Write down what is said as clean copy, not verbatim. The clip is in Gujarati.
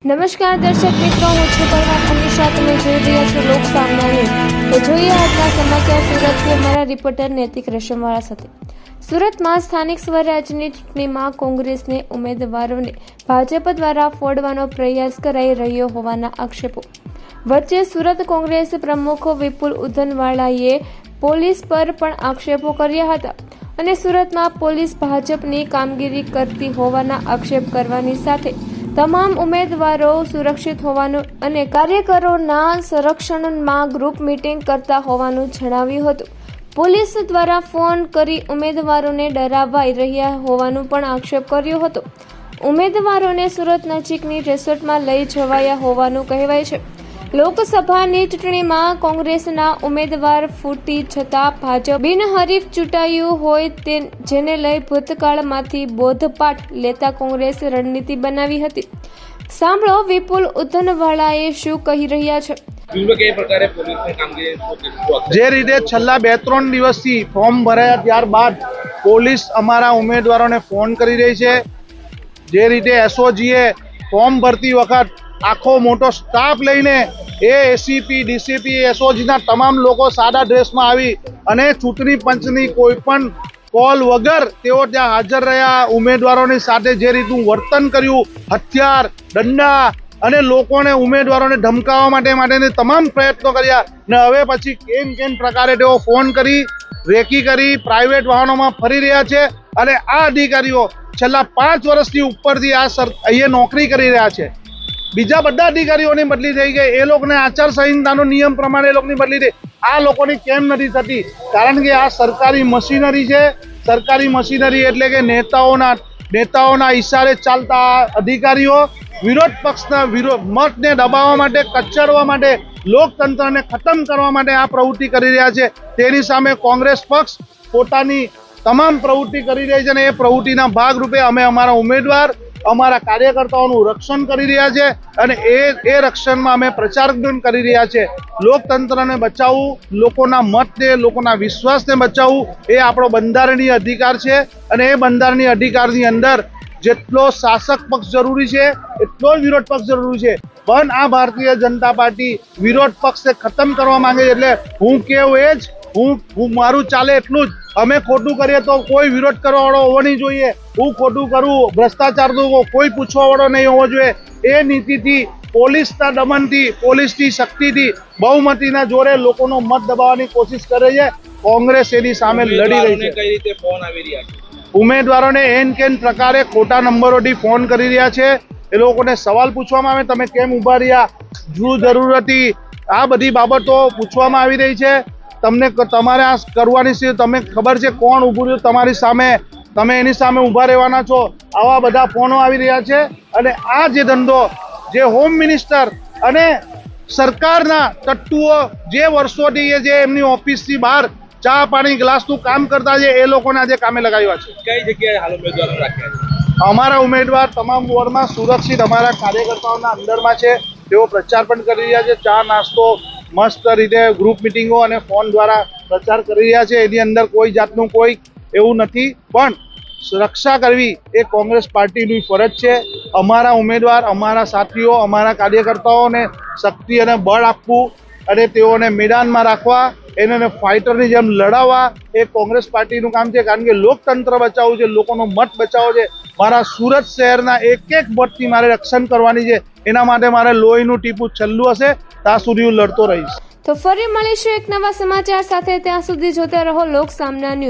નમસ્કાર દર્શક મિત્રો, હું છું પરમાર અમીશા. તમે જોઈ રહ્યા છો લોક સામના ન્યૂઝ. તો જોઈએ આજના સમાચાર સુરતથી અમારા રિપોર્ટર નૈતિક રેશમવાળા સાથે. સુરતમાં સ્થાનિક સ્વરાજ્યની ચૂંટણીમાં કોંગ્રેસને ઉમેદવારોને ભાજપ દ્વારા ફોડવાનો પ્રયાસ કરાઈ રહ્યો હોવાના આક્ષેપો વચ્ચે સુરત કોંગ્રેસ પ્રમુખ વિપુલ ઉધનવાળાએ પોલીસ પર પણ આક્ષેપો કર્યા હતા અને સુરતમાં પોલીસ ભાજપની કામગીરી કરતી હોવાના આક્ષેપ કરવાની સાથે તમામ ઉમેદવારો સુરક્ષિત હોવાનું અને કાર્યકરોના સંરક્ષણમાં ગ્રુપ મીટિંગ કરતા હોવાનું જણાવ્યું હતું. પોલીસ દ્વારા ફોન કરી ઉમેદવારોને ડરાવાઈ રહ્યા હોવાનું પણ આક્ષેપ કર્યો હતો. ઉમેદવારોને સુરત નજીકની રિસોર્ટમાં લઈ જવાયા હોવાનું કહેવાય છે. લોકસભાની ચૂંટણીમાં કોંગ્રેસના ઉમેદવાર ફૂટી જતા ભાજપ બિનહરીફ ચૂંટાયું હોય જેને લઈ ભૂતકાળમાંથી બોધપાઠ લેતા કોંગ્રેસે રણનીતિ બનાવી હતી. સાંભળો વિપુલ ઉધનવાળાએ શું કહી રહ્યા છે. જે રીતે છેલ્લા 2-3 દિવસથી ફોર્મ ભરાયા ત્યારબાદ પોલીસ અમારા ઉમેદવારોને ફોન કરી રહી છે. જે રીતે એસઓજીએ ફોર્મ ભરતી વખત આખો મોટો સ્ટાફ લઈને એસીપી ડીસીપી એસઓજીના તમામ લોકો સાદા ડ્રેસમાં આવી અને ચૂંટણી પંચની કોઈ પણ કોલ વગર તેઓ ત્યાં હાજર રહ્યા. ઉમેદવારોની સાથે જે રીતનું વર્તન કર્યું, હથિયાર, દંડા અને લોકોને ઉમેદવારોને ધમકાવવા માટેની તમામ પ્રયત્નો કર્યા ને હવે પછી કેમ પ્રકારે તેઓ ફોન કરી રેકી કરી પ્રાઇવેટ વાહનોમાં ફરી રહ્યા છે. અને આ અધિકારીઓ છેલ્લા 5 વર્ષથી ઉપરથી અહીંયા નોકરી કરી રહ્યા છે. બીજા બધા અધિકારીઓની બદલી થઈ ગઈ, એ લોકોને આચારસંહિતાનો નિયમ પ્રમાણે એ લોકોની બદલી થઈ. આ લોકોની કેમ નથી થતી? કારણ કે આ સરકારી મશીનરી છે. સરકારી મશીનરી એટલે કે નેતાઓના ઈશારે ચાલતા અધિકારીઓ વિરોધ પક્ષના મતને દબાવવા માટે, કચરવા માટે, લોકતંત્રને ખતમ કરવા માટે આ પ્રવૃત્તિ કરી રહ્યા છે. તેની સામે કોંગ્રેસ પક્ષ પોતાની તમામ પ્રવૃત્તિ કરી રહી છે અને એ પ્રવૃત્તિના ભાગરૂપે અમે અમારા ઉમેદવાર, અમારા કાર્યકર્તાઓનું રક્ષણ કરી રહ્યા છે અને એ રક્ષણમાં અમે પ્રચાર કરી રહ્યા છે. લોકતંત્રને બચાવવું, લોકોના મતને, લોકોના વિશ્વાસને બચાવવું એ આપણો બંધારણીય અધિકાર છે અને એ બંધારણીય અધિકારની અંદર જેટલો શાસક પક્ષ જરૂરી છે એટલો જ વિરોધ પક્ષ જરૂરી છે. પણ આ ભારતીય જનતા પાર્ટી વિરોધ પક્ષને ખતમ કરવા માંગે છે. એટલે હું કેવું એ જ હું મારું ચાલે એટલું જ. અમે ખોટું કરીએ તો કોઈ વિરોધ કરવાવાળો હોવો નહીં જોઈએ. હું ખોટું કરું, ભ્રષ્ટાચાર તો કોઈ પૂછવાવાળો નહીં હોવો જોઈએ. એ નીતિથી, પોલીસના દમનથી, પોલીસની શક્તિથી, બહુમતીના જોરે લોકોનો મત દબાવવાની કોશિશ કરે છે. કોંગ્રેસ એની સામે લડી રહી છે. ઉમેદવારોને કેન પ્રકારે ખોટા નંબરોથી ફોન કરી રહ્યા છે. એ લોકોને સવાલ પૂછવામાં આવે, તમે કેમ ઉભા રહ્યા, શું જરૂર હતી, આ બધી બાબતો પૂછવામાં આવી રહી છે. તમારે આ કરવાની છે, તમે ખબર છે કોણ ઊભું રહ્યું તમારી સામે, તમે એની સામે ઊભા રહેવાના છો. આવા બધા ફોનો આવી રહ્યા છે. અને આ જે ધંધો જે હોમ મિનિસ્ટર અને સરકારના તત્વો જે વર્ષોથી જે એમની ઓફિસથી બહાર ચા પાણી ગ્લાસનું કામ કરતા છે એ લોકોને આજે કામે લગાવ્યા છે. કઈ જગ્યાએ હાલ ઉમેદવારો રાખ્યા છે? અમારા ઉમેદવાર તમામ વોર્ડમાં સુરક્ષિત અમારા કાર્યકર્તાઓના અંદરમાં છે. તેઓ પ્રચાર પણ કરી રહ્યા છે. ચા નાસ્તો મસ્ત રીતે ગ્રુપ મિટિંગો અને ફોન દ્વારા પ્રચાર કરી રહ્યા છે. એની અંદર કોઈ જાતનું કોઈ એવું નથી. પણ રક્ષા કરવી એ કોંગ્રેસ પાર્ટીની ફરજ છે. અમારા ઉમેદવાર, અમારા સાથીઓ, અમારા કાર્યકર્તાઓને શક્તિ અને બળ આપવું અને તેઓને મેદાનમાં રાખવા, એને ફાઇટરની જેમ લડાવવા એ કોંગ્રેસ પાર્ટીનું કામ છે. કારણ કે લોકતંત્ર બચાવવું છે, લોકોનો મત બચાવવો છે. મારા સુરત શહેરના એક મતથી મારે રક્ષણ કરવાની છે. એના માટે મારે લોહીનું ટીપું છેલ્લું હશે ત્યાં સુધી હું લડતો રહીશ. તો ફરી મળીશું એક નવા સમાચાર સાથે. ત્યાં સુધી જોતા રહો લોક સામના ન્યૂઝ.